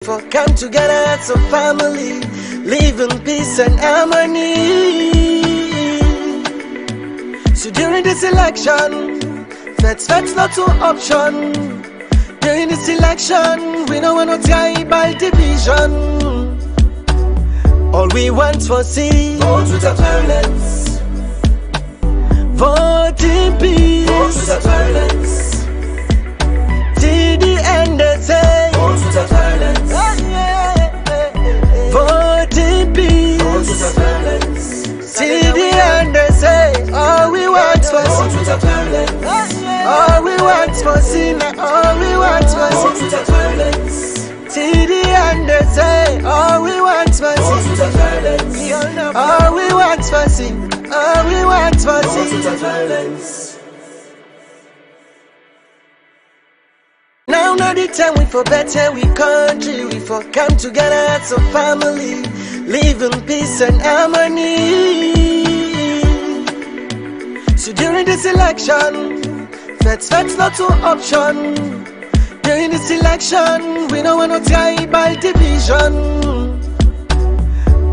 For come together as a family, live in peace and harmony. So during this election, that's not to option. During this election, we don't want no tie by division. All we want for see, vote without violence. Vote in peace. Vote without violence. Till the end they say, vote without violence. Vote in peace. Vote without violence. Till the end they say, all we want for see, vote without violence. All we want for sin, all we want for sin, without violence. Till the end they say, all we want for sin, without violence. All we want for sin, all we want for sin, without violence. Now not the time we for better we country, we for come together as a family, live in peace and harmony. So during this election, that's not to option. During this election, we don't want no tie by division.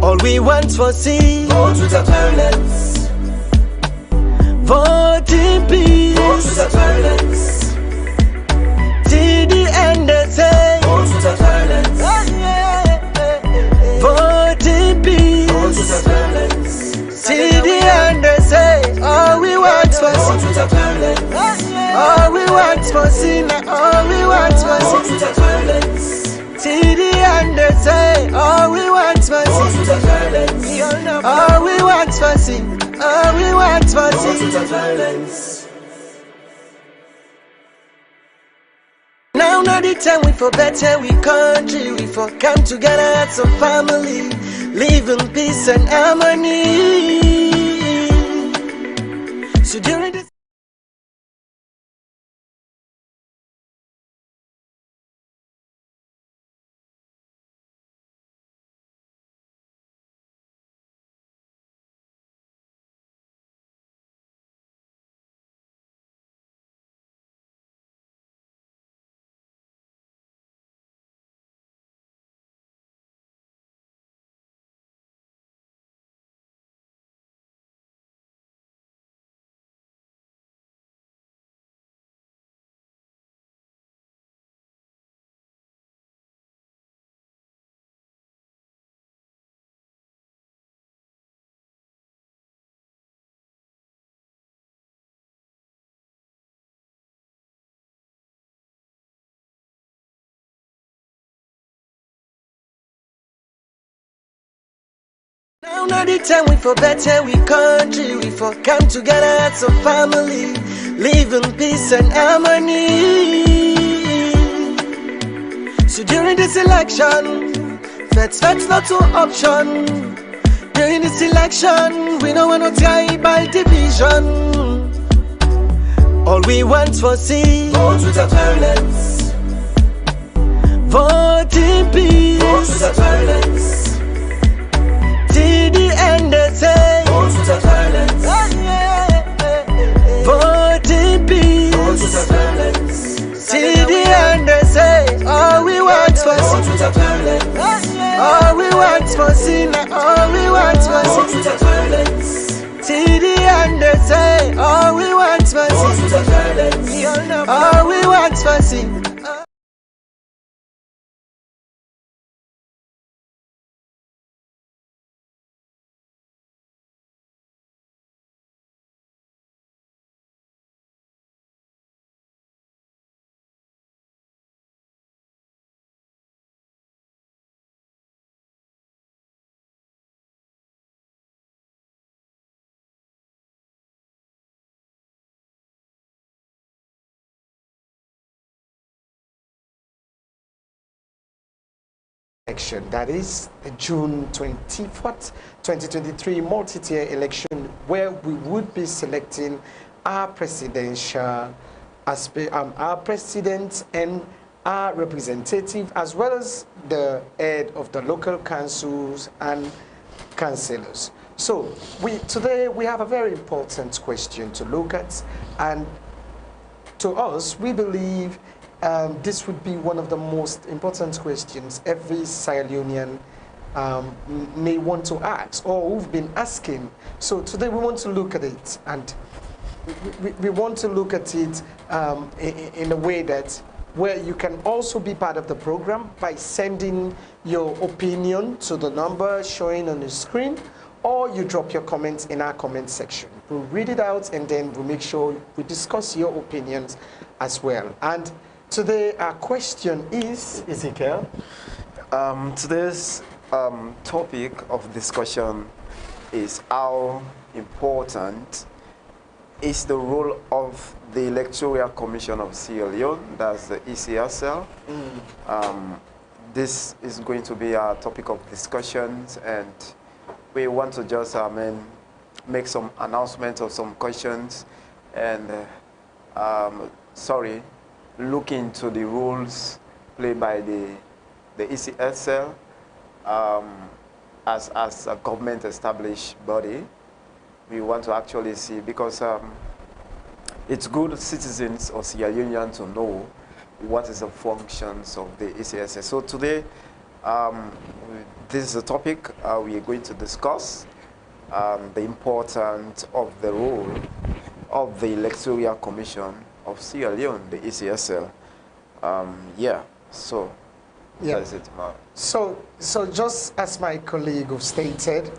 All we want for see, vote without violence. Vote in peace. Vote without violence. Till the end they say, vote without violence. Vote in peace. Vote without violence. Till the end they say, all we want for see, vote without violence. All we want for sin, all we want for sin, without violence. Till the end they say, all we want for sin, without violence. All we want for sin, all we want for sin, without violence. Now not the time we for better we country, we for come together as a family, live in peace and harmony. So during this now not the time we for better we country, we for come together as a family, live in peace and harmony. So during this election, that's not to option. During this election, we don't want no tie by division. All we want for see, vote without violence. Vote in peace. Vote without violence. Till the end they say, vote without violence. Vote in peace. Vote without violence. Till the end they say, all we want for sin, vote without violence. All we want for sin, all we want for sin, without violence. Till the end they say, all we want for sin, without violence. All we want for sin. Election, that is the June 24th, 2023 multi-tier election, where we would be selecting our presidential, our president and our representative, as well as the head of the local councils and councillors. So today we have a very important question to look at, and to us, we believe this would be one of the most important questions every Sierra Leonean may want to ask, or who've been asking. So today we want to look at it, and we want to look at it in a way that where you can also be part of the program by sending your opinion to the number showing on the screen, or you drop your comments in our comment section. We'll read it out and then we'll make sure we discuss your opinions as well. And today our question is, Ezekiel. Today's topic of discussion is how important is the role of the Electoral Commission of Sierra Leone, that's the EZEKIEL. This is going to be our topic of discussions, and we want to just make some announcements or some questions, and look into the rules played by the EZEKIEL as a government-established body. We want to actually see, because it's good citizens or Sierra Leoneans to know what is the functions of the EZEKIEL. So today, this is a topic we are going to discuss, the importance of the role of the Electoral Commission of Sierra Leone, the EZEKIEL. That's it, Mark. So just as my colleague have stated,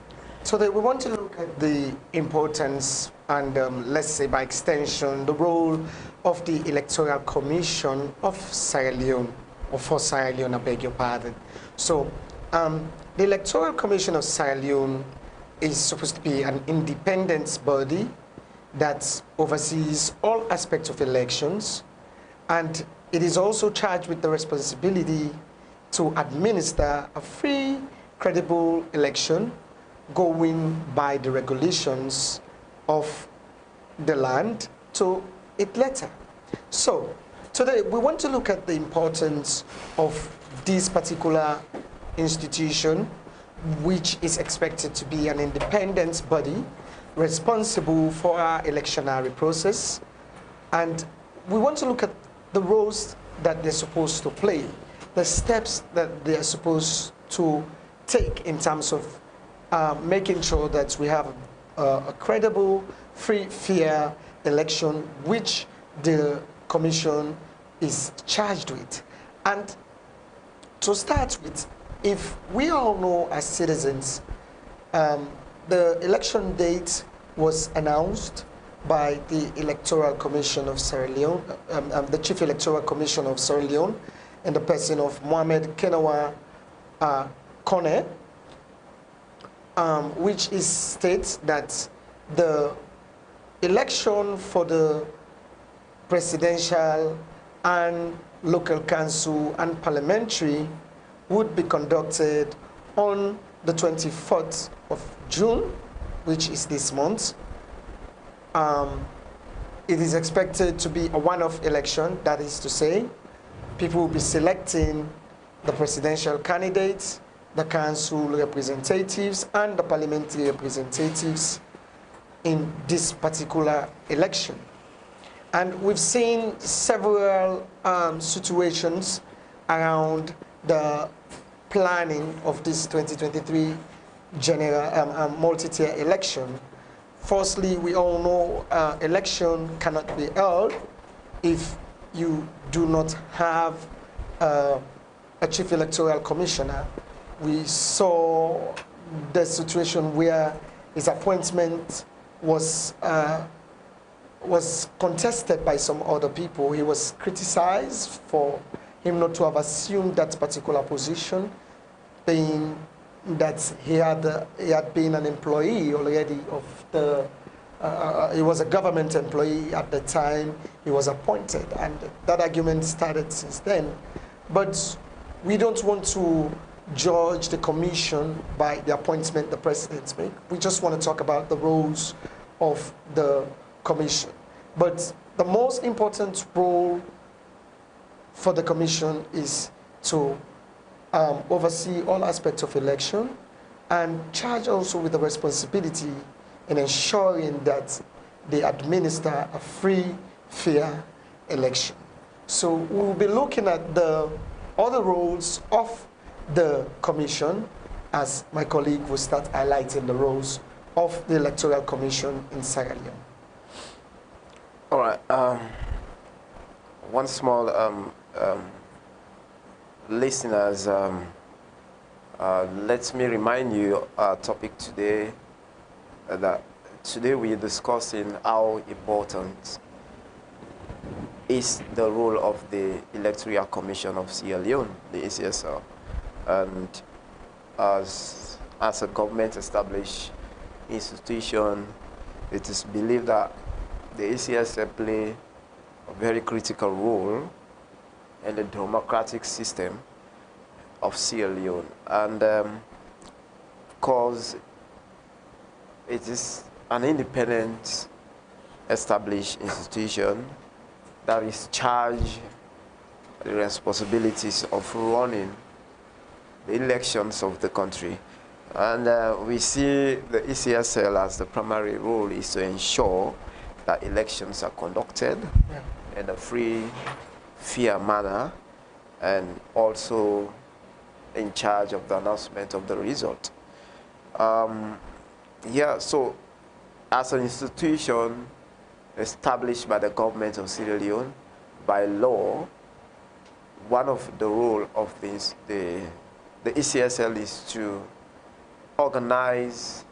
today we want to look at the importance and let's say by extension the role of the Electoral Commission of Sierra Leone, or for Sierra Leone, I beg your pardon. So the Electoral Commission of Sierra Leone is supposed to be an independent body that oversees all aspects of elections, and it is also charged with the responsibility to administer a free, credible election going by the regulations of the land to its letter. So today we want to look at the importance of this particular institution, which is expected to be an independent body responsible for our electionary process, and we want to look at the roles that they're supposed to play, the steps that they're supposed to take in terms of making sure that we have a credible, free, fair election, which the Commission is charged with. And to start with, if we all know as citizens, the election date was announced by the Electoral Commission of Sierra Leone, the Chief Electoral Commission of Sierra Leone, in the person of Mohamed Kenawa Kone, which states that the election for the presidential and local council and parliamentary would be conducted on the 24th of June, which is this month. It is expected to be a one-off election, that is to say, people will be selecting the presidential candidates, the council representatives, and the parliamentary representatives in this particular election. And we've seen several situations around the planning of this 2023 general multi-tier election. Firstly, we all know election cannot be held if you do not have a chief electoral commissioner. We saw the situation where his appointment was contested by some other people. He was criticized for him not to have assumed that particular position, being that he had been an employee already of the, he was a government employee at the time he was appointed, and that argument started since then. But we don't want to judge the commission by the appointment the presidents make. We just want to talk about the roles of the commission. But the most important role for the commission is to oversee all aspects of election and charge also with the responsibility in ensuring that they administer a free, fair election. So we'll be looking at the other roles of the commission, as my colleague will start highlighting the roles of the Electoral Commission in Sierra Leone. All right. One small listeners, let me remind you our topic today, that today we're discussing how important is the role of the Electoral Commission of Sierra Leone, the ECSL. And as a government-established institution, it is believed that the ECSL play a very critical role in the democratic system of Sierra Leone. And because it is an independent, established institution that is charged with the responsibilities of running the elections of the country. And we see the ECSL as the primary role is to ensure that elections are conducted in a free, fair manner, and also in charge of the announcement of the result. So as an institution established by the government of Sierra Leone by law, one of the role of the ECSL is to organize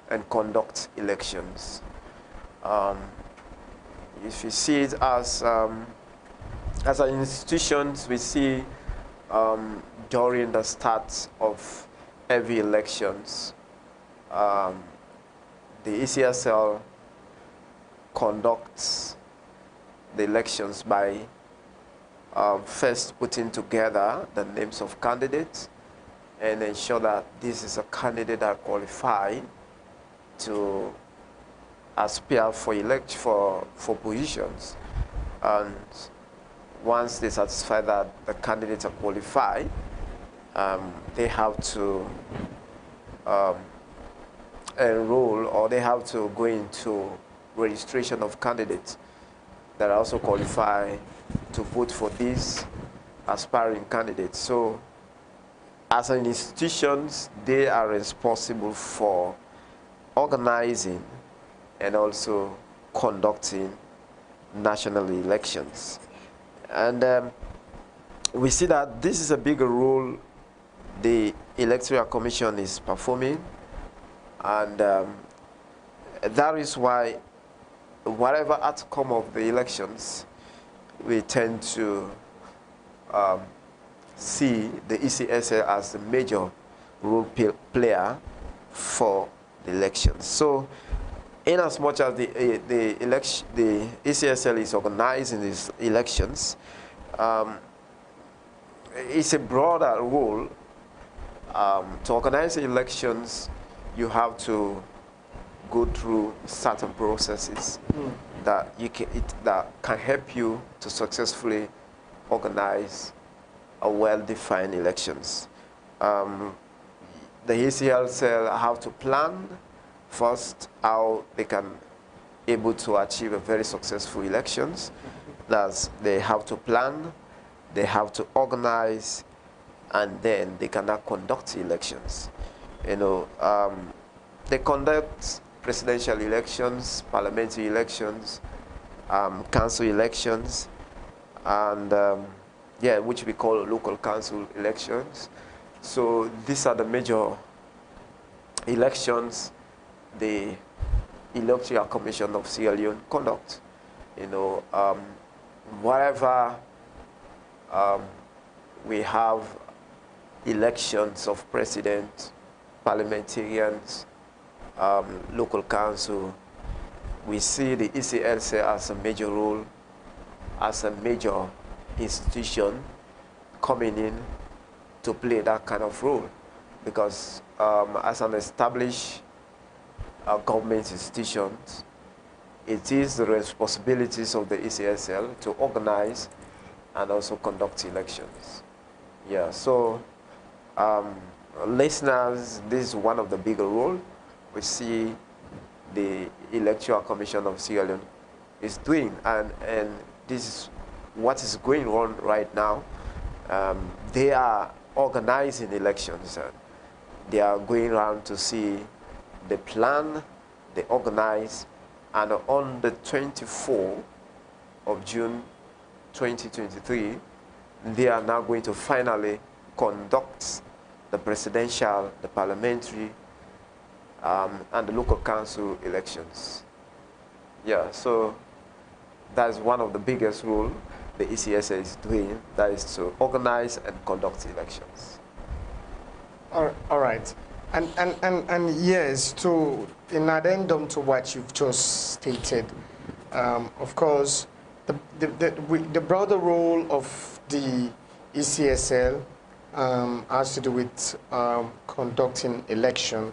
and conduct elections. If you see it as an institution, we see during the start of every elections, the ECSL conducts the elections by first putting together the names of candidates and ensure that this is a candidate that qualified to aspire for positions. And once they satisfy that the candidates are qualified, they have to enroll, or they have to go into registration of candidates that are also qualify to vote for these aspiring candidates. So as an institutions, they are responsible for organizing and also conducting national elections. And we see that this is a bigger role the Electoral Commission is performing, and that is why whatever outcome of the elections, we tend to see the ECSL as the major role player for the elections. So in as much as the ECSL is organizing these elections, it's a broader role. To organize elections, you have to go through certain processes that can help you to successfully organize a well-defined elections. The ECSL have to plan first how they can able to achieve a very successful elections. That's, they have to plan, they have to organize, and then they cannot conduct elections. You know, they conduct presidential elections, parliamentary elections, council elections, and which we call local council elections. So these are the major elections the Electoral Commission of Sierra Leone conduct. You know, wherever we have elections of president, parliamentarians, local council, we see the ECSL as a major role, as a major institution coming in to play that kind of role. Because as an established government institution, it is the responsibilities of the ECSL to organize and also conduct elections. Yeah, so listeners, this is one of the bigger roles we see the Electoral Commission of Sierra Leone is doing, and this is what is going on right now. They are organizing elections. They are going around to see the plan, they organize, and on the 24th of June 2023, they are now going to finally conduct the presidential, the parliamentary, and the local council elections. Yeah, so that's one of the biggest roles the ECSL is doing, that is to organize and conduct elections. All right. And yes, in addendum to what you've just stated, of course, the broader role of the ECSL has to do with conducting election,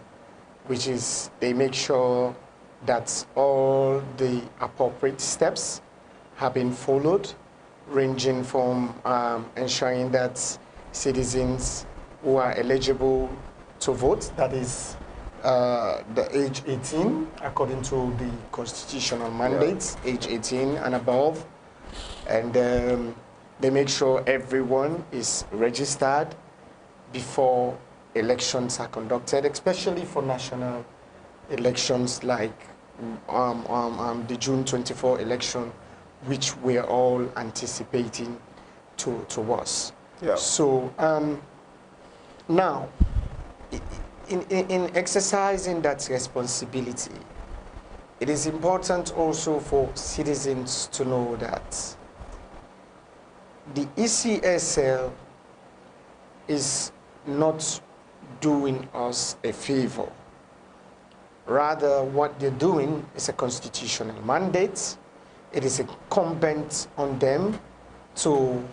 which is they make sure that all the appropriate steps have been followed, ranging from ensuring that citizens who are eligible to vote, that is the age 18, according to the constitutional mandates, age 18 and above, and they make sure everyone is registered before elections are conducted, especially for national elections like the June 24 election, which we're all anticipating to us. Yeah. So now, in exercising that responsibility, it is important also for citizens to know that the ECSL is not doing us a favor. Rather, what they're doing is a constitutional mandate. It is incumbent on them to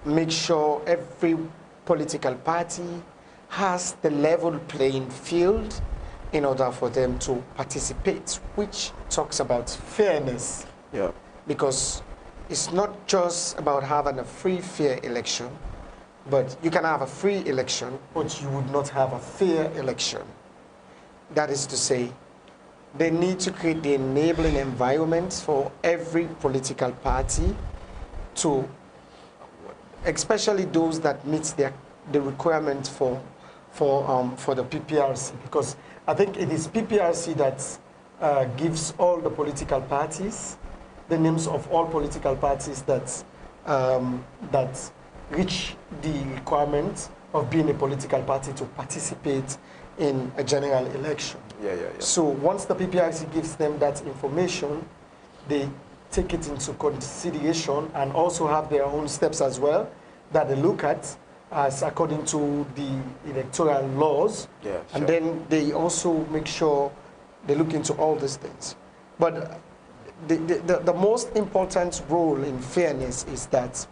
make sure every political party has the level playing field in order for them to participate, which talks about fairness. Yeah. Because it's not just about having a free, fair election, but you can have a free election, but you would not have a fair election. That is to say, they need to create the enabling environment for every political party to, especially those that meet the requirements for the PPRC, because I think it is PPRC that gives all the political parties the names of all political parties that that reach the requirement of being a political party to participate in a general election. Yeah. So once the PPRC gives them that information, they take it into consideration and also have their own steps as well that they look at as according to the electoral laws. Yeah, sure. And then they also make sure they look into all these things. But the most important role in fairness is that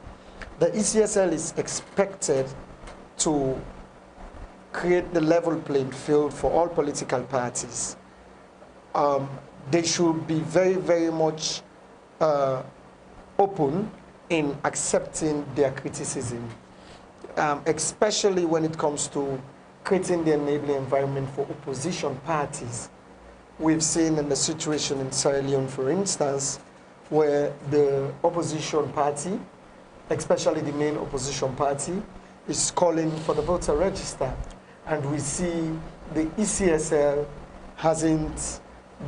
the ECSL is expected to create the level playing field for all political parties. They should be very, very much open in accepting their criticism, especially when it comes to creating the enabling environment for opposition parties. We've seen in the situation in Sierra Leone, for instance, where the opposition party, especially the main opposition party, is calling for the voter register. And we see the ECSL hasn't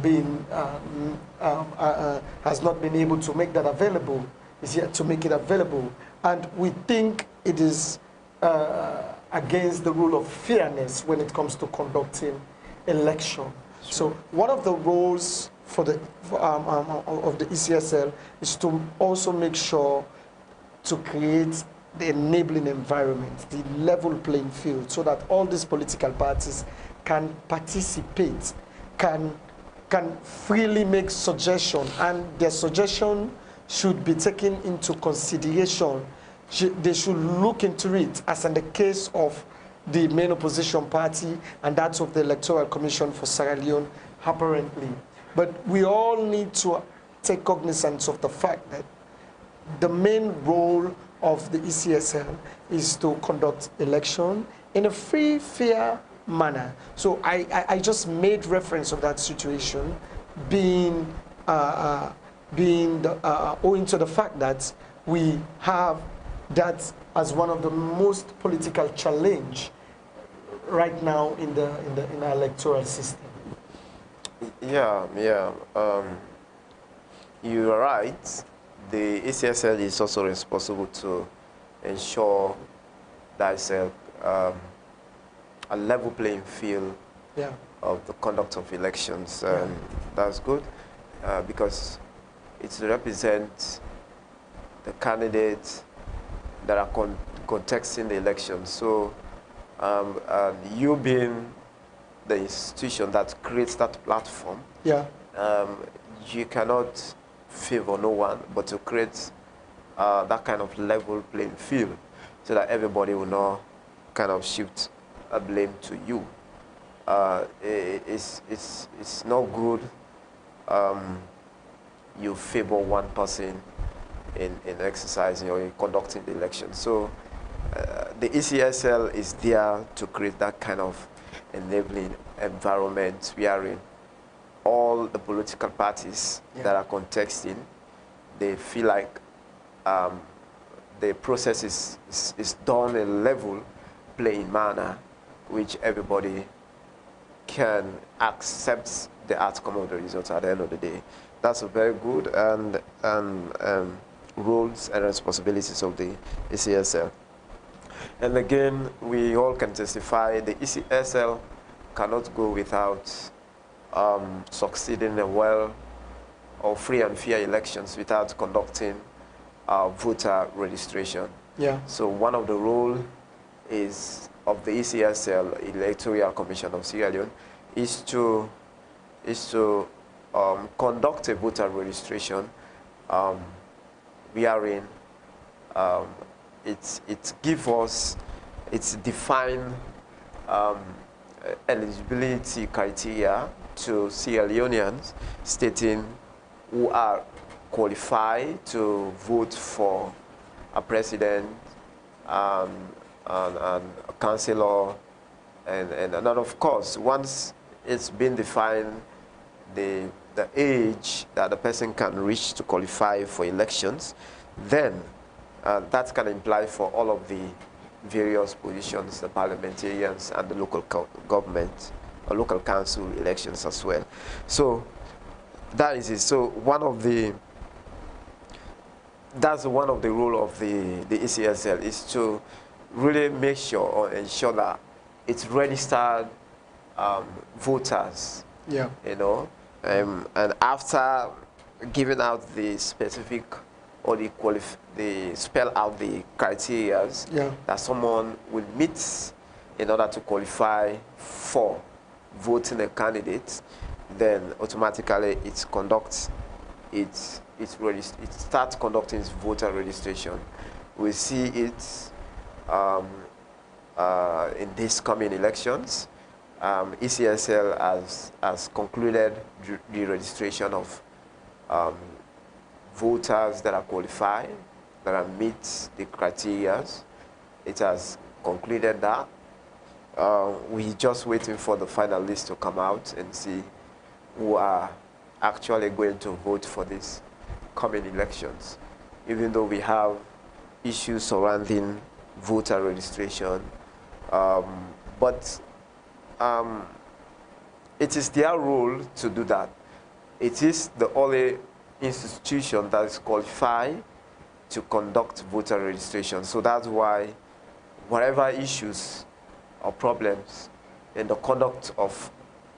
been, has not been able to make that available, is yet to make it available. And we think it is against the rule of fairness when it comes to conducting election. Sure. So one of the roles for the of the ECSL is to also make sure to create the enabling environment, the level playing field, so that all these political parties can participate, can freely make suggestions, and their suggestion should be taken into consideration. They should look into it, as in the case of the main opposition party and that of the Electoral Commission for Sierra Leone, apparently. But we all need to take cognizance of the fact that the main role of the ECSL is to conduct election in a free, fair manner. So I just made reference of that situation being being owing to the fact that we have that as one of the most political challenge right now in our electoral system. Yeah. You are right. The ECSL is also responsible to ensure there's a level playing field of the conduct of elections. And that's good because it represents the candidates that are contesting the election. So you being the institution that creates that platform, you cannot favor no one, but to create that kind of level playing field so that everybody will not kind of shift a blame to you. It's not good you favor one person in exercising or in conducting the election. So the ECSL is there to create that kind of enabling environment wherein all the political parties that are contesting, they feel like the process is done in a level playing manner, which everybody can accept the outcome of the results at the end of the day. That's a very good and roles and responsibilities of the ECSL. And again, we all can testify the ECSL cannot go without succeeding in well or free and fair elections without conducting voter registration. So one of the roles is of the ECSL, Electoral Commission of Sierra Leone, is to conduct a voter registration wherein it gives us, it's defined eligibility criteria to Sierra Leoneans stating who are qualified to vote for a president and a councillor, and of course, once it's been defined, the age that the person can reach to qualify for elections, then that can imply for all of the various positions, the parliamentarians and the local government or local council elections as well. So that is it. So that's one of the role of the ECSL is to really make sure or ensure that it's registered voters. You know, and after giving out the specific or the spell out the criteria that someone will meet in order to qualify for voting a candidate, then automatically it starts conducting its voter registration. We see it in these coming elections. ECSL has concluded the registration of voters that are qualified, that are meet the criteria. It has concluded that. We're just waiting for the final list to come out and see who are actually going to vote for these coming elections. Even though we have issues surrounding voter registration, but it is their role to do that. It is the only institution that is qualified to conduct voter registration. So that's why whatever issues or problems in the conduct of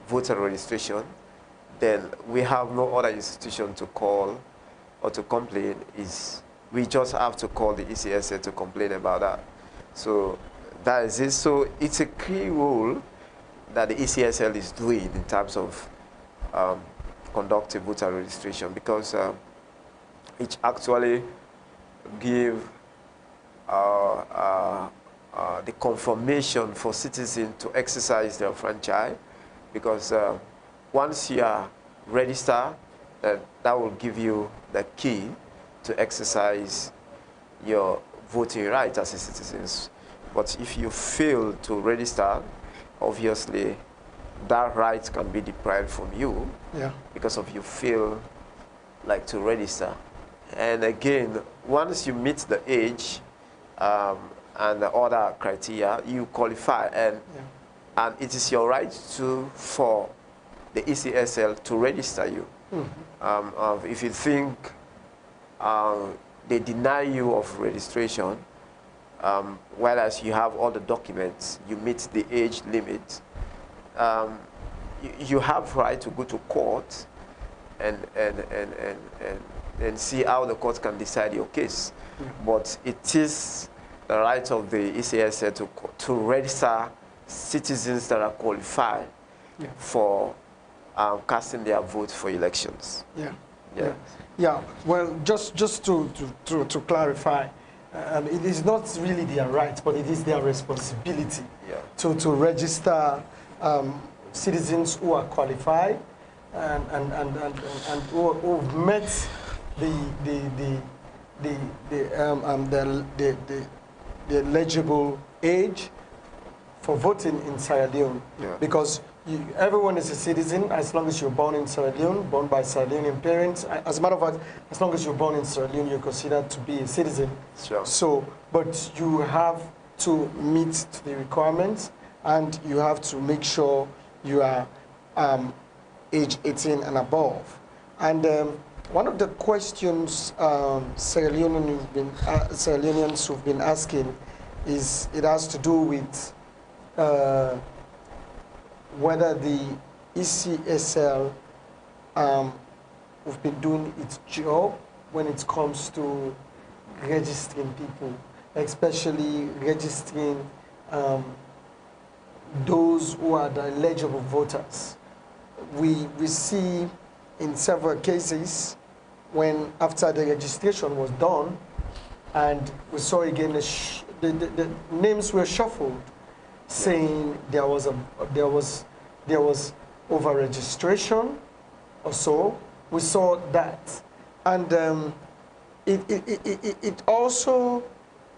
voter registration, then we have no other institution to call or to complain. We just have to call the ECSL to complain about that. So that is it. So it's a key role that the ECSL is doing in terms of conducting voter registration, because it actually give the confirmation for citizens to exercise their franchise, because once you are registered, that will give you the key to exercise your voting right as a citizen. But if you fail to register, obviously that right can be deprived from you because of you fail like to register. And again, once you meet the age and the other criteria, you qualify, and it is your right for the ECSL to register you. If you think they deny you of registration, whereas you have all the documents, you meet the age limit, you have right to go to court and see how the court can decide your case. But it is the right of the ECSL to register citizens that are qualified for casting their vote for elections. Well, just to clarify, it is not really their right, but it is their responsibility to register citizens who are qualified and who have met the eligible age for voting in Sierra Leone, because everyone is a citizen as long as you're born in Sierra Leone, born by Sierra Leonean parents. As a matter of fact, as long as you're born in Sierra Leone, you're considered to be a citizen. So, but you have to meet the requirements, and you have to make sure you are age 18 and above. And one of the questions Sierra Leoneans who've been asking is, it has to do with whether the ECSL have been doing its job when it comes to registering people, especially registering those who are the eligible voters. We see in several cases when after the registration was done, and we saw again the names were shuffled, saying there was over registration or so. We saw that, and it also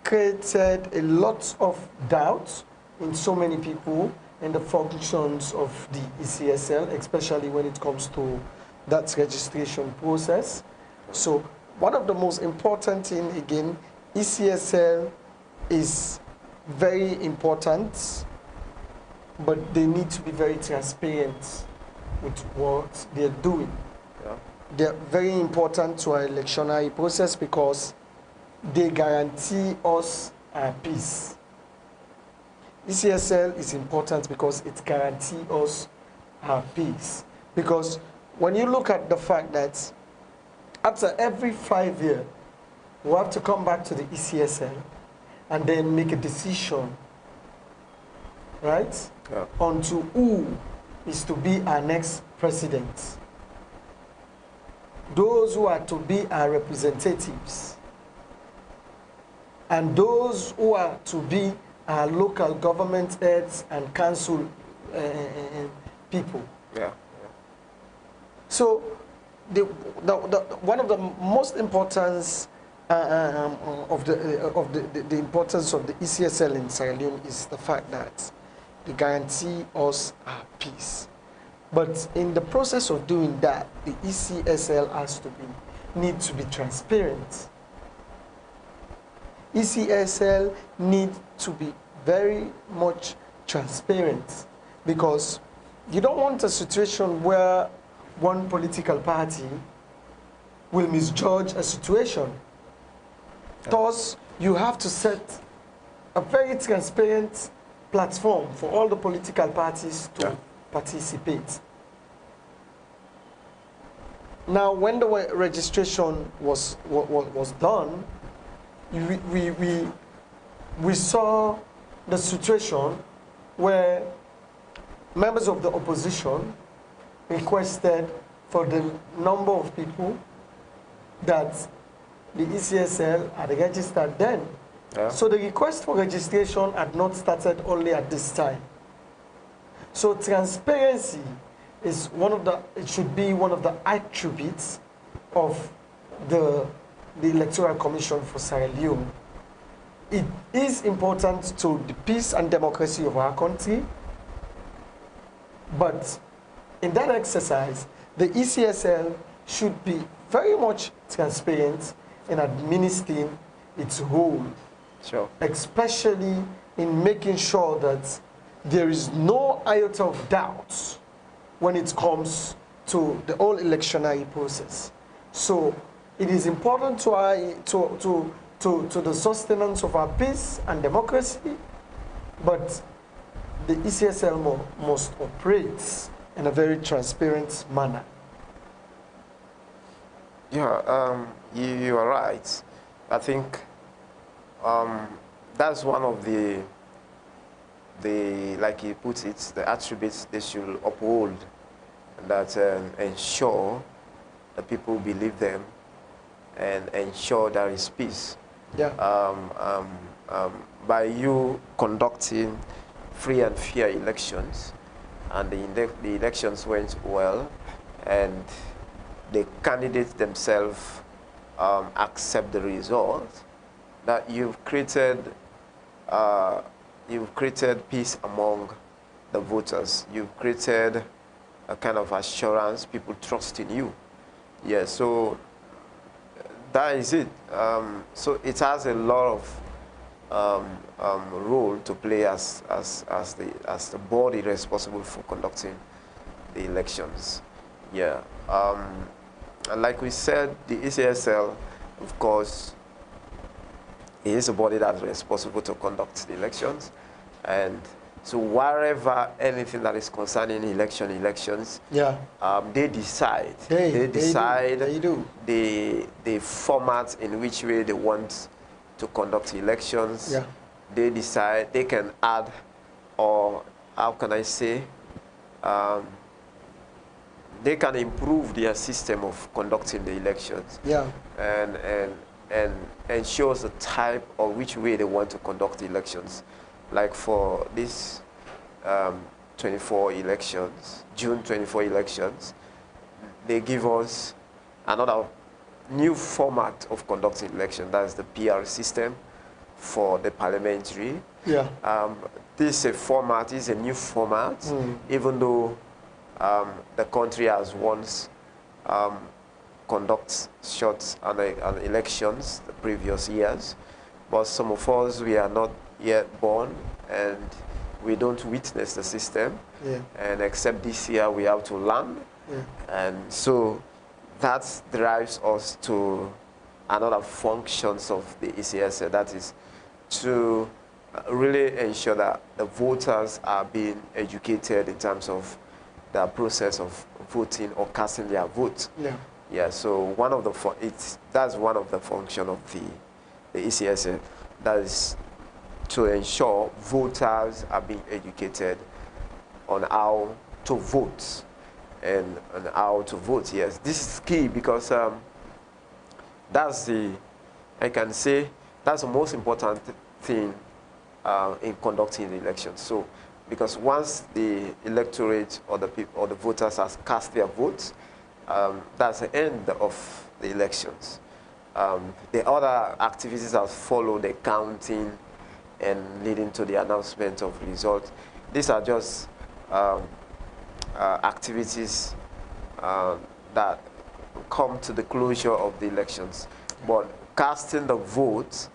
created a lot of doubt in so many people in the functions of the ECSL, especially when it comes to that registration process. So one of the most important thing, again, ECSL is very important, but they need to be very transparent with what they're doing. They're very important to our electionary process because they guarantee us our peace. ECSL is important because it guarantees us our peace. Because when you look at the fact that after every 5 years, we have to come back to the ECSL and then make a decision, right? Onto who is to be our next president. Those who are to be our representatives. And those who are to be our local government heads and council people. So one of the most importance of the importance of the ECSL in Sierra Leone is the fact that they guarantee us our peace. But in the process of doing that, the ECSL needs to be transparent. ECSL needs to be very much transparent, because you don't want a situation where one political party will misjudge a situation. Thus, you have to set a very transparent platform for all the political parties to participate. Now, when the registration was done, we saw the situation where members of the opposition requested for the number of people that the ECSL had registered then. So the request for registration had not started only at this time. So transparency is it should be one of the attributes of the Electoral Commission for Sierra Leone. It is important to the peace and democracy of our country, but in that exercise, the ECSL should be very much transparent in administering its role, Sure. especially in making sure that there is no iota of doubt when it comes to the whole electionary process. So it is important to the sustenance of our peace and democracy, but the ECSL must operate in a very transparent manner. Yeah, you are right. I think that's one of the, like he puts it, the attributes they should uphold, that ensure the people believe them and ensure there is peace. Yeah. By you conducting free and fair elections, and the elections went well, and the candidates themselves accept the result, that you've created peace among the voters. You've created a kind of assurance, people trust in you. Yeah, so that is it. So it has a lot of role to play as the body responsible for conducting the elections. Yeah. And like we said, the ECSL, of course, is a body that's responsible to conduct the elections. And so wherever anything that is concerning elections, yeah, they decide. They do. The format in which way they want to conduct elections. Yeah. They decide. They can add, or how can I say, they can improve their system of conducting the elections. Yeah. And ensures the type or which way they want to conduct the elections. Like for this 24 elections, June 24 elections, they give us another new format of conducting election. That is the PR system for the parliamentary. Yeah. This is a format, is a new format, even though the country has once conducted short elections the previous years, but some of us, we are not yet born and we don't witness the system. Yeah. And except this year we have to learn. Yeah. And so that drives us to another functions of the ECSA, that is to really ensure that the voters are being educated in terms of the process of voting or casting their vote. Yeah. Yeah, so one of the that's one of the function of the ECSA, that is to ensure voters are being educated on how to vote and how to vote. Yes, this is key because that's I can say that's the most important thing in conducting the election. So, because once the electorate or the people or the voters has cast their votes, that's the end of the elections. The other activities that follow, the counting and leading to the announcement of results, these are just activities that come to the closure of the elections. But casting the vote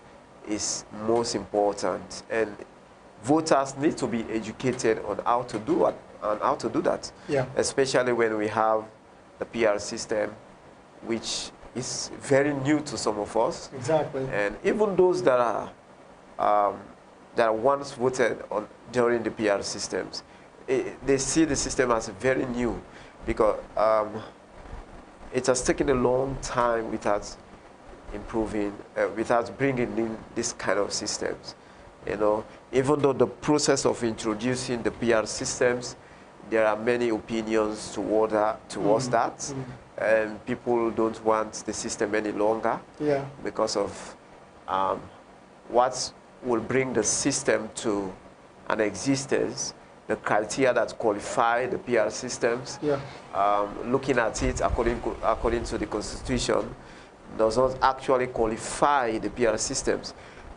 is most important, and voters need to be educated on how to do it, that. Yeah. Especially when we have the PR system, which is very new to some of us. Exactly. And even those that are once voted on during the PR systems, they see the system as very new, because it has taken a long time without improving, without bringing in this kind of systems. You know, even though the process of introducing the PR systems, there are many opinions towards that, and people don't want the system any longer. Yeah. Because of what will bring the system to an existence, the criteria that qualify the PR systems. Yeah. Looking at it according to the Constitution, does not actually qualify the PR systems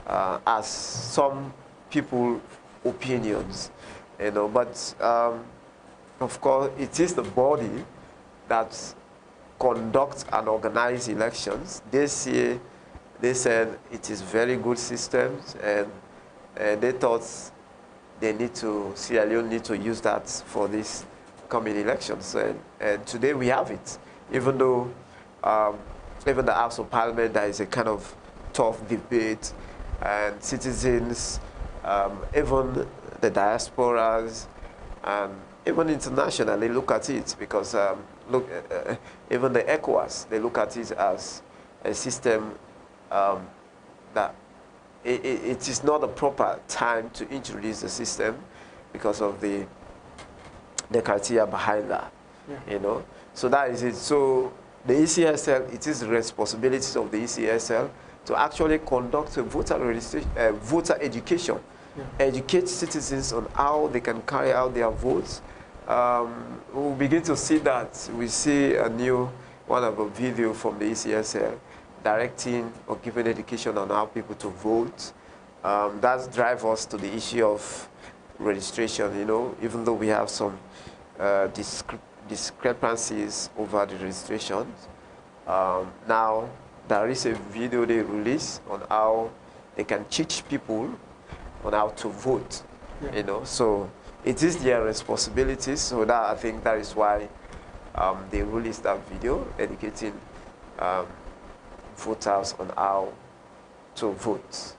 as some people opinions, you know. But of course, it is the body that conduct and organize elections. This year, they said it is very good systems, and they thought Sierra Leone need to use that for this coming elections. And today we have it, even though even the House of Parliament, there is a kind of tough debate, and citizens, even the diasporas, and even internationally look at it, because even the ECOWAS, they look at it as a system that it is not a proper time to introduce the system because of the criteria behind that, you know. So that is it. So the ECSL, it is the responsibility of the ECSL to actually conduct a voter registration, voter education, educate citizens on how they can carry out their votes. We'll begin to see that. We see a new one of a video from the ECSL directing or giving education on how people to vote. That drives us to the issue of registration, you know, even though we have some discrepancies over the registrations. Now, there is a video they release on how they can teach people on how to vote, you know. So it is their responsibility. So that, I think that is why they released that video educating voters on how to vote.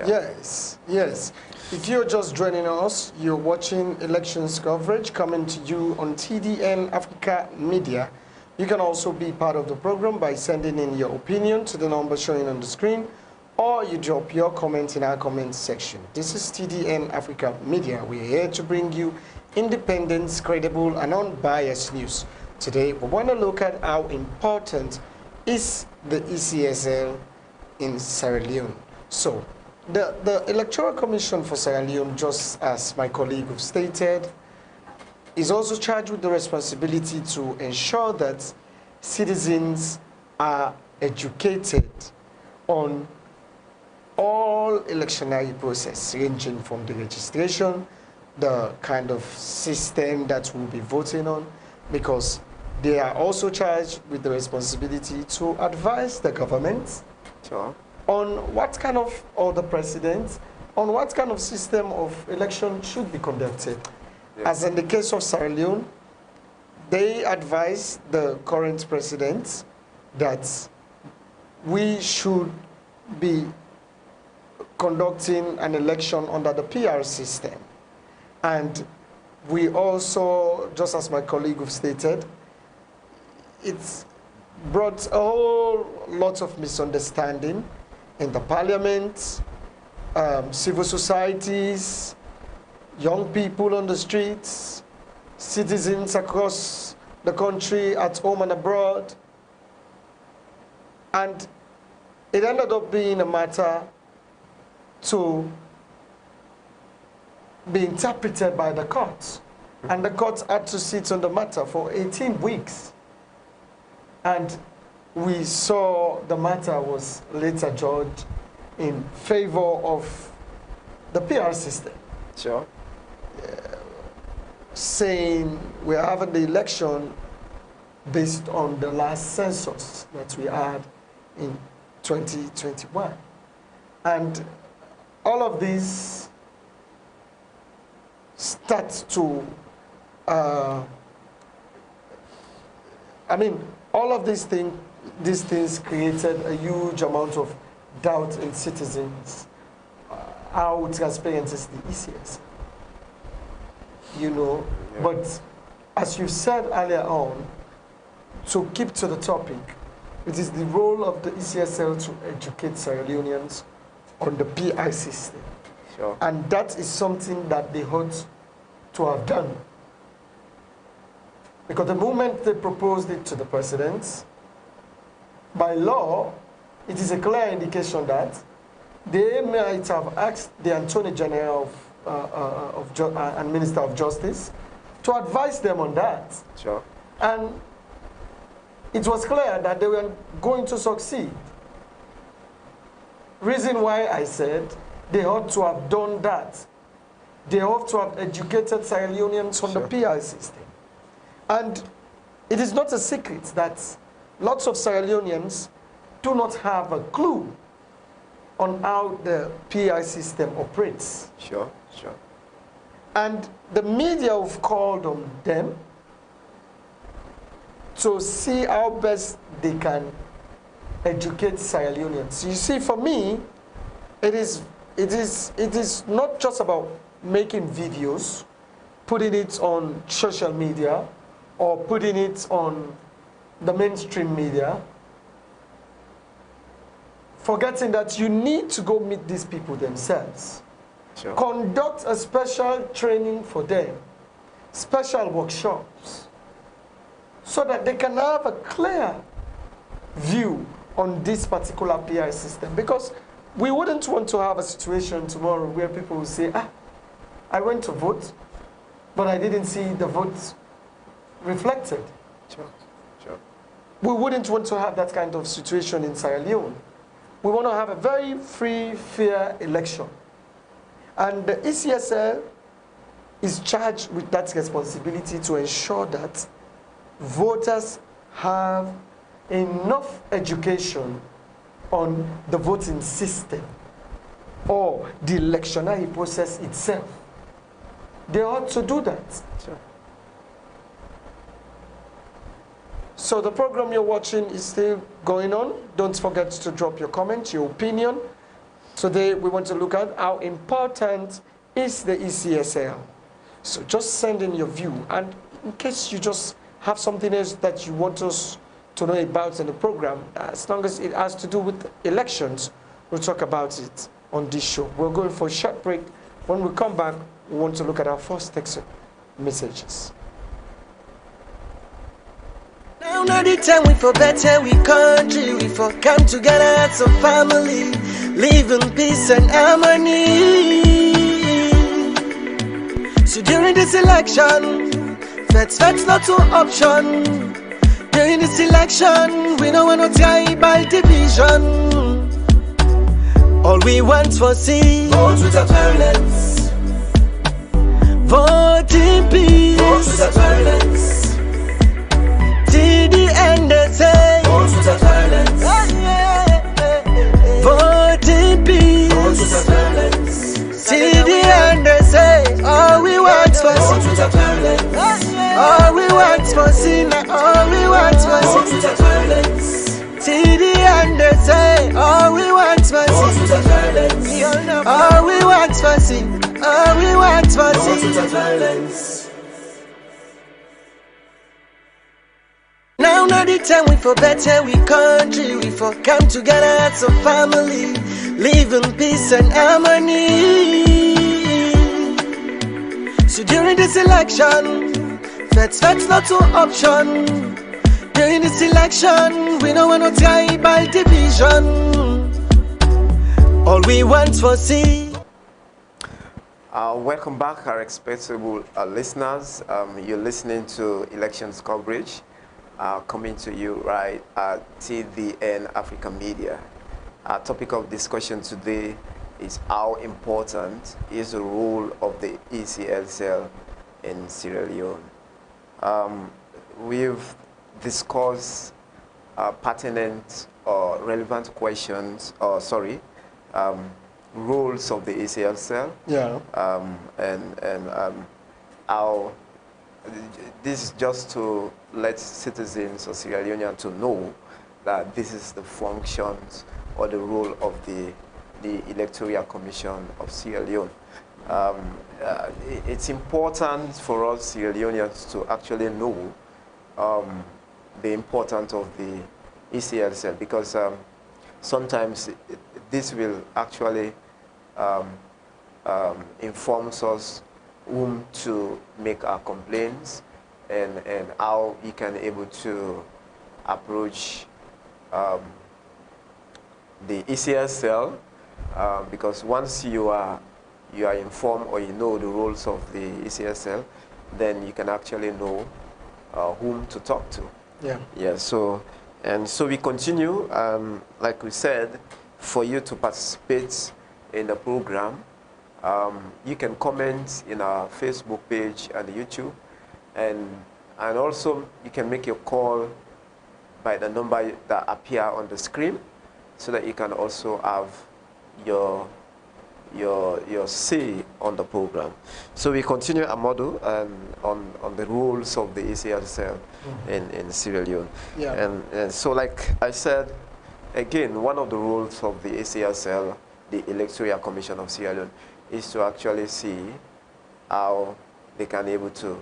Yes, yes. If you're just joining us, you're watching elections coverage coming to you on TDN Africa Media. You can also be part of the program by sending in your opinion to the number showing on the screen, or you drop your comment in our comment section. This is TDN Africa Media. We're here to bring you independent, credible, and unbiased news. Today, we want to look at how important is the ECSL in Sierra Leone. So, the Electoral Commission for Sierra Leone, just as my colleague have stated, is also charged with the responsibility to ensure that citizens are educated on all electionary process, ranging from the registration, the kind of system that we'll be voting on, because they are also charged with the responsibility to advise the government on what kind of, or the president, on what kind of system of election should be conducted. As in the case of Sierra Leone, they advise the current president that we should be conducting an election under the PR system. And we also, just as my colleague have stated, it's brought a whole lot of misunderstanding in the parliament, civil societies, young people on the streets, citizens across the country, at home and abroad. And it ended up being a matter to be interpreted by the courts. And the courts had to sit on the matter for 18 weeks. And we saw the matter was later judged in favor of the PR system. Sure. Saying we're having the election based on the last census that we had in 2021. And all of these start to, all of these things created a huge amount of doubt in citizens. How transparent is the ECS? You know, but as you said earlier on, to keep to the topic, it is the role of the ECSL to educate Sierra Leoneans on the PI system. Sure. And that is something that they ought to have done. Because the moment they proposed it to the president, by law, it is a clear indication that they might have asked the Attorney General and Minister of Justice to advise them on that. Sure. And it was clear that they were going to succeed. Reason why I said they ought to have done that. They ought to have educated Sierra Leoneans on the PI system. And it is not a secret that lots of Sierra Leoneans do not have a clue on how the PI system operates. Sure, sure. And the media have called on them to see how best they can educate Sierra Leoneans. You see, for me, it is not just about making videos, putting it on social media, or putting it on the mainstream media, forgetting that you need to go meet these people themselves. Sure. Conduct a special training for them, special workshops, so that they can have a clear view on this particular PI system. Because we wouldn't want to have a situation tomorrow where people will say, I went to vote, but I didn't see the vote reflected. Sure, sure. We wouldn't want to have that kind of situation in Sierra Leone. We want to have a very free, fair election. And the ECSL is charged with that responsibility to ensure that voters have enough education on the voting system or the electionary process itself. They ought to do that. Sure. So the program you're watching is still going on. Don't forget to drop your comment, your opinion. Today we want to look at how important is the ECSL. So just send in your view, and in case you just have something else that you want us to know about in the program, as long as it has to do with elections, we'll talk about it on this show. We're going for a short break. When we come back, we want to look at our first text messages. Now not the time we for better, we country, we for come together as a family, live in peace and harmony. So during this election, that's not to option. During this election, we don't want to tie by division. All we want for see, vote without violence. Vote in peace, vote without violence. Till the end they say, vote without violence. Vote in peace, vote without violence. Till the end they say, all we want for sin, vote without violence. All we want for sin, all we want for sin, vote without violence. Till the end they say, all we want for sin, vote without violence. All we want for sin, all we want for sin, vote without violence. Now not the time we for better, we country, we for come together as a family, live in peace and harmony. So during this election, that's not to option. During this election, we don't want to tie by division. All we want for see. Welcome back, our respectable listeners. You're listening to elections coverage. Coming to you right at TVN Africa Media. Our topic of discussion today is how important is the role of the ECSL in Sierra Leone. We've discussed pertinent or relevant questions, roles of the ECSL. Yeah. And how this is just to let citizens or Sierra Leoneans to know that this is the functions or the role of the Electoral Commission of Sierra Leone. It's important for us Sierra Leoneans to actually know the importance of the ECSL, because sometimes this will actually informs us whom to make our complaints and how you can able to approach the ECSL, because once you are informed or you know the roles of the ECSL, then you can actually know whom to talk to. Yeah. Yeah. So we continue. Like we said, for you to participate in the program, you can comment in our Facebook page and YouTube, and also you can make your call by the number that appear on the screen, so that you can also have your say on the program. So we continue, AMADU, on the rules of the EZEKIEL in Sierra Leone. Yeah. And so, like I said, again, one of the rules of the EZEKIEL, the Electoral Commission of Sierra Leone, is to actually see how they can able to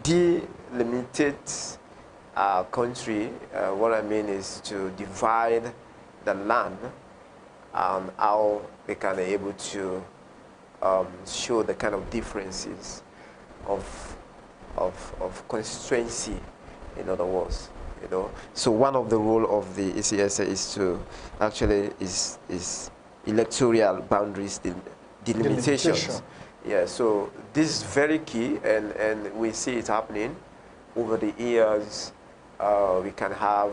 delimitate our country. What I mean is to divide the land, and how they can be able to show the kind of differences of constituency, in other words, you know. So one of the role of the ECSA is to actually is electoral boundaries delimitations. Yeah, so this is very key, and we see it happening over the years. We can have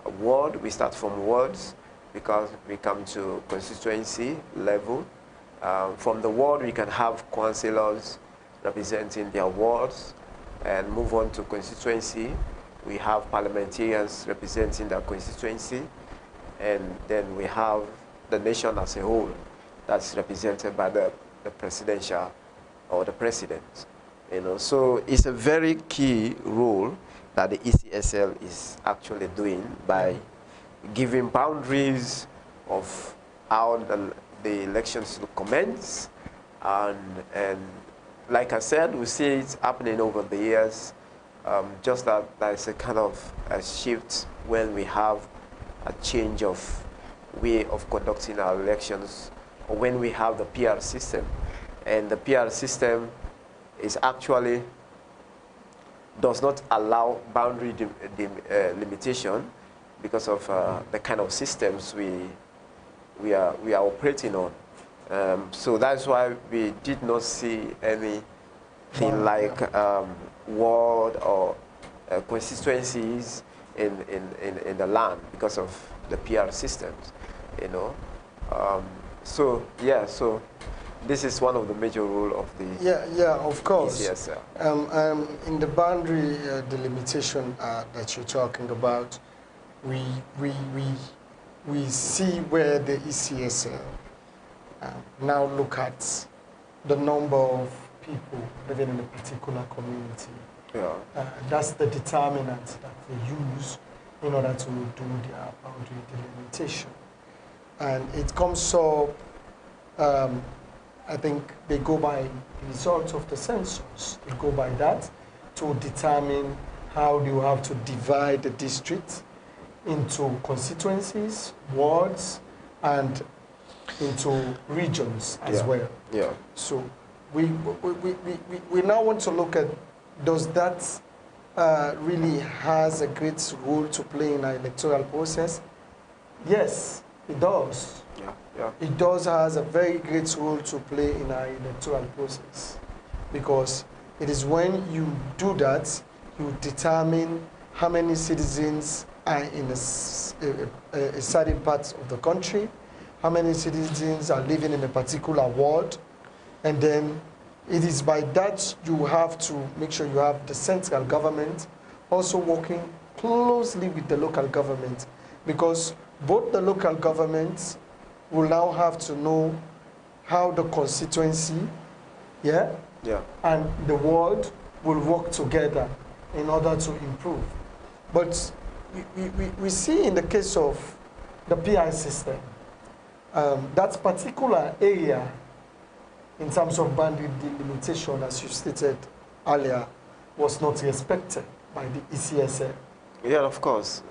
a ward. We start from wards, because we come to constituency level. From the ward, we can have councillors representing their wards, and move on to constituency. We have parliamentarians representing their constituency, and then we have the nation as a whole that's represented by the presidential or the president. You know, so it's a very key role that the ECSL is actually doing by giving boundaries of how the elections will commence, and like I said, we see it happening over the years. Just that there's a kind of a shift when we have a change of way of conducting our elections, or when we have the PR system. And the PR system is actually does not allow boundary limitation, because of the kind of systems we are operating on. So that's why we did not see anything like ward or constituencies in the land, because of the PR systems, you know. So yeah, so this is one of the major rule of the of course. ECSL. In the boundary delimitation that you're talking about, we see where the ECSL now look at the number of people living in a particular community. Yeah. That's the determinant that they use in order to do their boundary delimitation. And it comes up, I think they go by the results of the census. They go by that to determine how they will have to divide the district into constituencies, wards, and into regions as well. Yeah. So we now want to look at, does that really has a great role to play in our electoral process? Yes, it does. Yeah. It does has a very great role to play in our electoral process, because it is when you do that, you determine how many citizens are in a certain part of the country, how many citizens are living in a particular ward, and then it is by that you have to make sure you have the central government also working closely with the local government, because both the local governments will now have to know how the constituency, and the ward will work together in order to improve. But we see in the case of the PI system, that particular area, in terms of boundary delimitation, as you stated earlier, was not respected by the ECSL. Yeah, of course.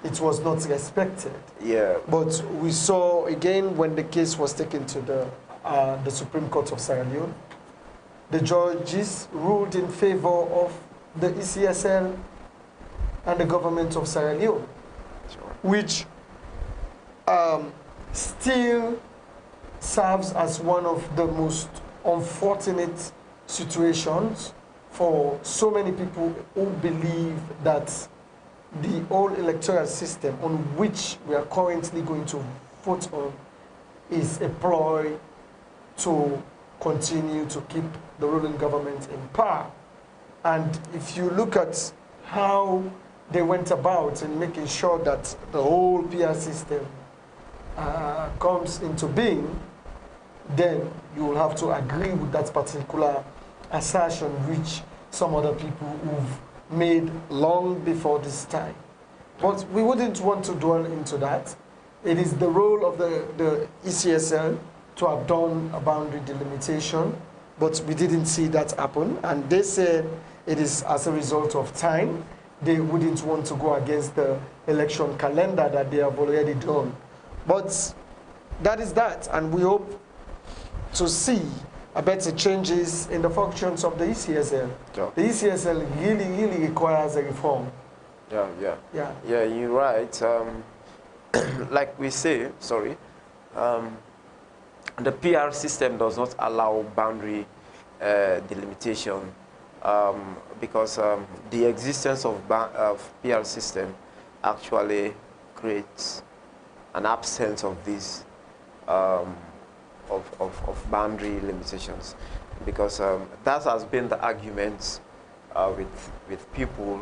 It was not respected. Yeah. But we saw again when the case was taken to the Supreme Court of Sierra Leone, the judges ruled in favor of the ECSL and the government of Sierra Leone, which still serves as one of the most unfortunate situations for so many people who believe that the whole electoral system on which we are currently going to vote on is a ploy to continue to keep the ruling government in power. And if you look at how they went about in making sure that the whole PR system comes into being, then you will have to agree with that particular assertion which some other people who've made long before this time. But we wouldn't want to dwell into that. It is the role of the ECSL to have done a boundary delimitation, but we didn't see that happen. And they said it is as a result of time. They wouldn't want to go against the election calendar that they have already done. But that is that, and we hope to see a better changes in the functions of the ECSL. Yeah. The ECSL really requires a reform. Yeah, Yeah, you're right. Like we say, sorry, the PR system does not allow boundary delimitation because the existence of PR system actually creates an absence of this of boundary limitations, because that has been the argument with people,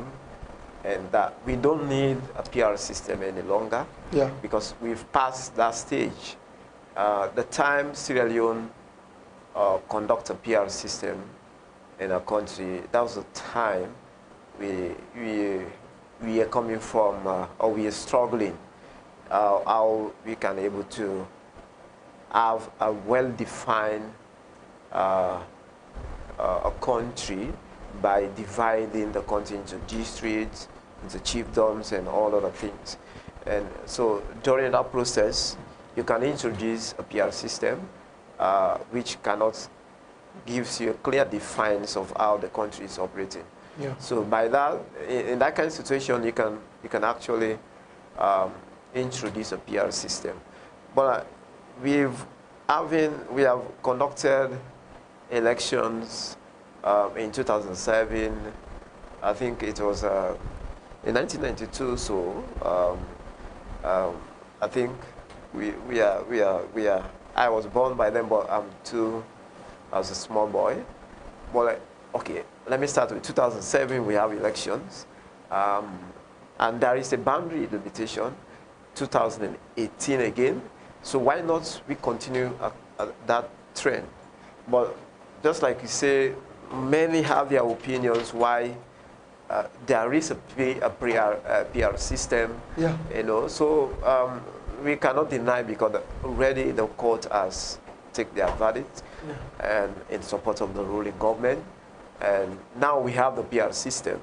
and that we don't need a PR system any longer, yeah, because we've passed that stage. The time Sierra Leone conduct a PR system in a country, that was the time we are coming from, or we are struggling, how we can able to have a well-defined a country by dividing the country into districts, into chiefdoms, and all other things. And so during that process, you can introduce a PR system which cannot gives you a clear defines of how the country is operating. yeah. So by that, in that kind of situation, you can actually introduce a PR system. But we have conducted elections in 2007. I think it was in 1992. So I think we are. I was born by then, but I was a small boy. But okay, let me start with 2007. We have elections, and there is a boundary limitation. 2018 again. So why not we continue that trend? But just like you say, many have their opinions why there is a PR system. Yeah. You know, so we cannot deny, because already the court has taken their verdict, yeah, and in support of the ruling government, and now we have the PR system.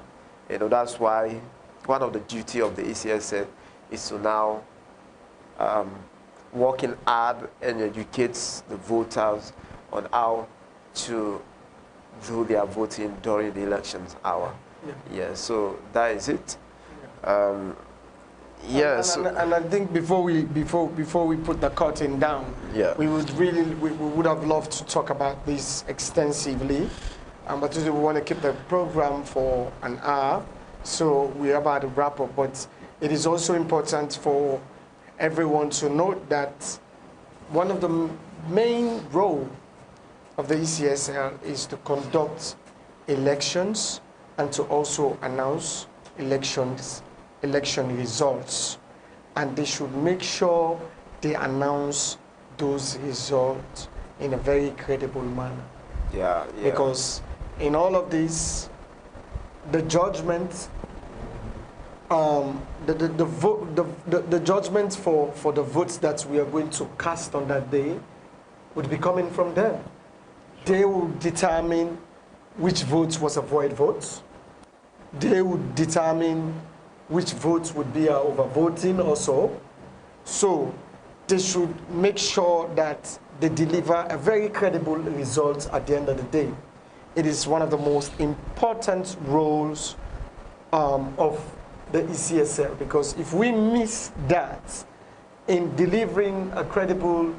You know, that's why one of the duty of the ECSL is to now working hard and educate the voters on how to do their voting during the elections hour. Yeah, so that is it. Yes. And I think before we put the curtain down, yeah, we would have loved to talk about this extensively, but we want to keep the program for an hour, so we're about to wrap up. But it is also important for everyone to note that one of the main role of the ECSL is to conduct elections and to also announce election results, and they should make sure they announce those results in a very credible manner. Yeah. Because in all of this, the judgment, the judgment for the votes that we are going to cast on that day would be coming from them. They will determine which votes was a void votes. They would determine which votes would be overvoting also. So they should make sure that they deliver a very credible result at the end of the day. It is one of the most important roles of the ECSL, because if we miss that in delivering a credible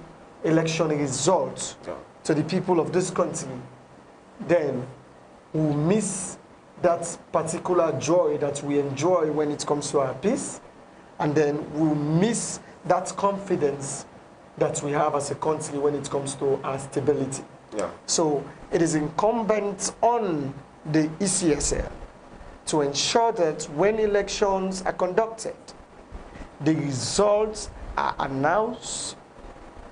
election result to the people of this country, then we'll miss that particular joy that we enjoy when it comes to our peace, and then we'll miss that confidence that we have as a country when it comes to our stability. Yeah. So it is incumbent on the ECSL to ensure that when elections are conducted, the results are announced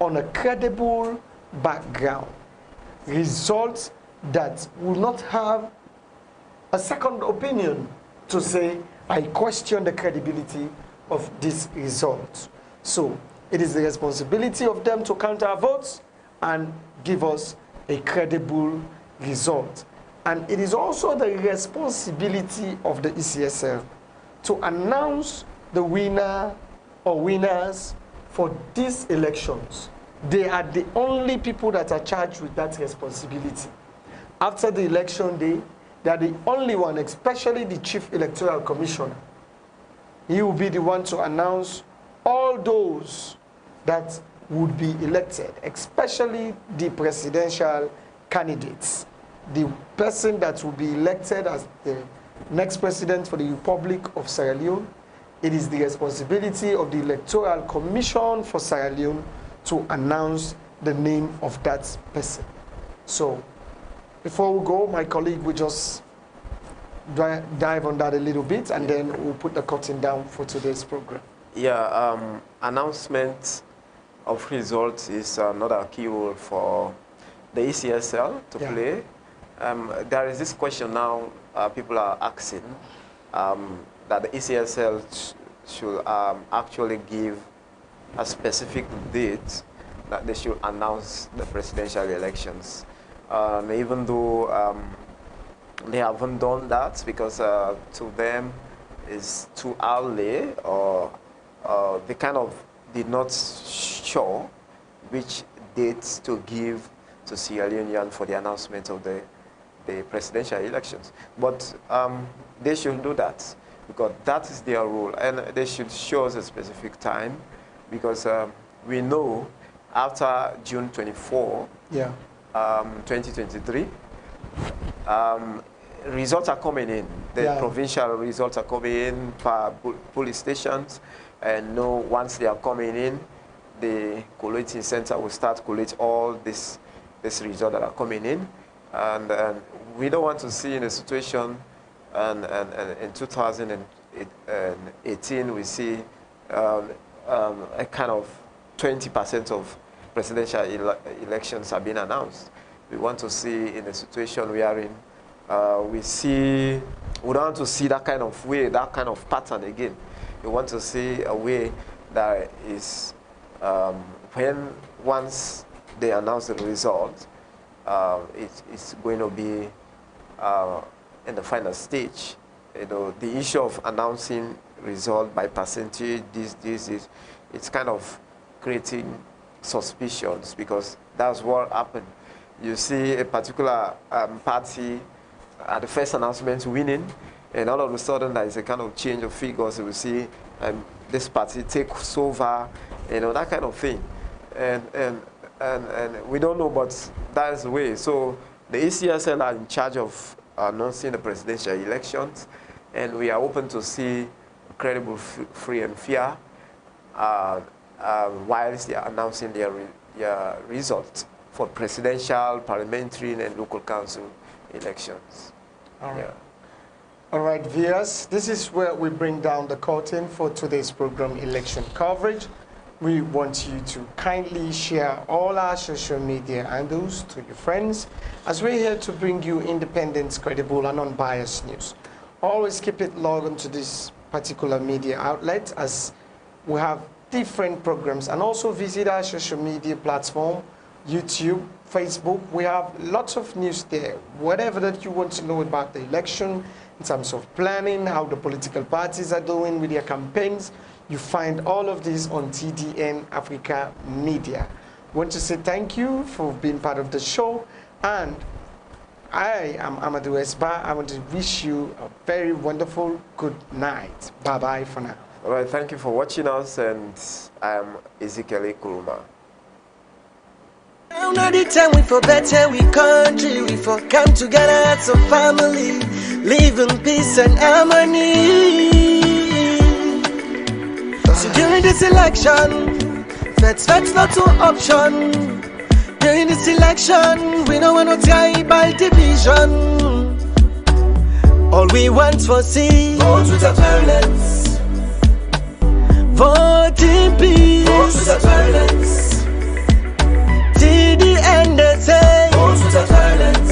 on a credible background. Results that will not have a second opinion to say, I question the credibility of this result. So it is the responsibility of them to count our votes and give us a credible result. And it is also the responsibility of the ECSL to announce the winner or winners for these elections. They are the only people that are charged with that responsibility. After the election day, they are the only one, especially the Chief Electoral Commissioner. He will be the one to announce all those that would be elected, especially the presidential candidates. The person that will be elected as the next president for the Republic of Sierra Leone, it is the responsibility of the Electoral Commission for Sierra Leone to announce the name of that person. So, before we go, my colleague will just dive on that a little bit, and then we'll put the curtain down for today's program. Yeah, announcement of results is another key role for the ECSL to play. There is this question now people are asking that the ECSL should actually give a specific date that they should announce the presidential elections. Even though they haven't done that because to them it's too early, or they kind of did not show which dates to give to Sierra Leonean for the announcement of the presidential elections. But they should do that because that is their role, and they should show us a specific time because we know after June 24, 2023, results are coming in. The provincial results are coming in per police stations, and once they are coming in, the collating center will start collate all this results that are coming in, and we don't want to see in a situation, and in 2018 we see a kind of 20% of presidential elections have been announced. We want to see in a situation we are in, we don't want to see that kind of way, that kind of pattern again. We want to see a way that is, once they announce the result, it's going to be in the final stage. The issue of announcing result by percentage, it's kind of creating suspicions because that's what happened. You see a particular party at the first announcement winning, and all of a sudden there is a kind of change of figures. You will see this party takes over, that kind of thing. And we don't know, but that is the way. So the ECSL are in charge of announcing the presidential elections, and we are open to see credible, free and fair whilst they are announcing their results for presidential, parliamentary, and local council elections. All right. All right, viewers, this is where we bring down the curtain for today's program, Election Coverage. We want you to kindly share all our social media handles to your friends, as we're here to bring you independent, credible, and unbiased news. Always keep it logged onto this particular media outlet, as we have different programs, and also visit our social media platform, YouTube, Facebook. We have lots of news there. Whatever that you want to know about the election, in terms of planning, how the political parties are doing with their campaigns, you find all of this on TDN Africa Media. I want to say thank you for being part of the show, and I am AMADU Esba. I want to wish you a very wonderful good night. Bye-bye for now. All right, thank you for watching us, and I am EZEKIEL KOROMA. Now the time we for better, we country, we for come together as a family, live in peace and harmony. So during this election, that's not an option. During this election, we don't want to tie by division. All we want for see. Vote without violence. Vote in peace. Vote without violence. Till the end they say. Vote without violence.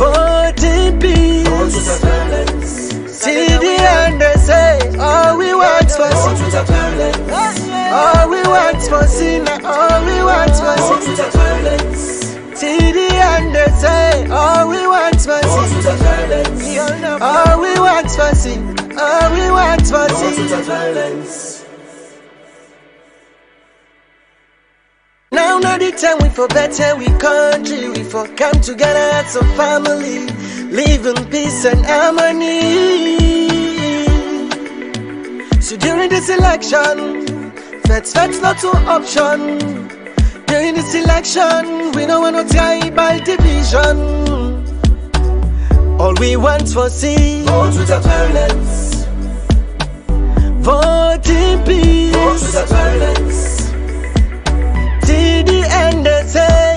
Vote in peace. Vote without violence. Till the end they say. All we want for Vote see. without violence. All we want for see. All we want for Vote see. without violence. Till the end they say. All we want for Vote see. without violence. All we want for see. All we want for Vote see. without violence. Now not the time we for better we country. We for come together as a family. Live in peace and harmony. So during this election, feds not to option. During this election, we don't want no tribal division. All we want for see. Vote without violence. Vote in peace. Vote without violence. Till the end they say.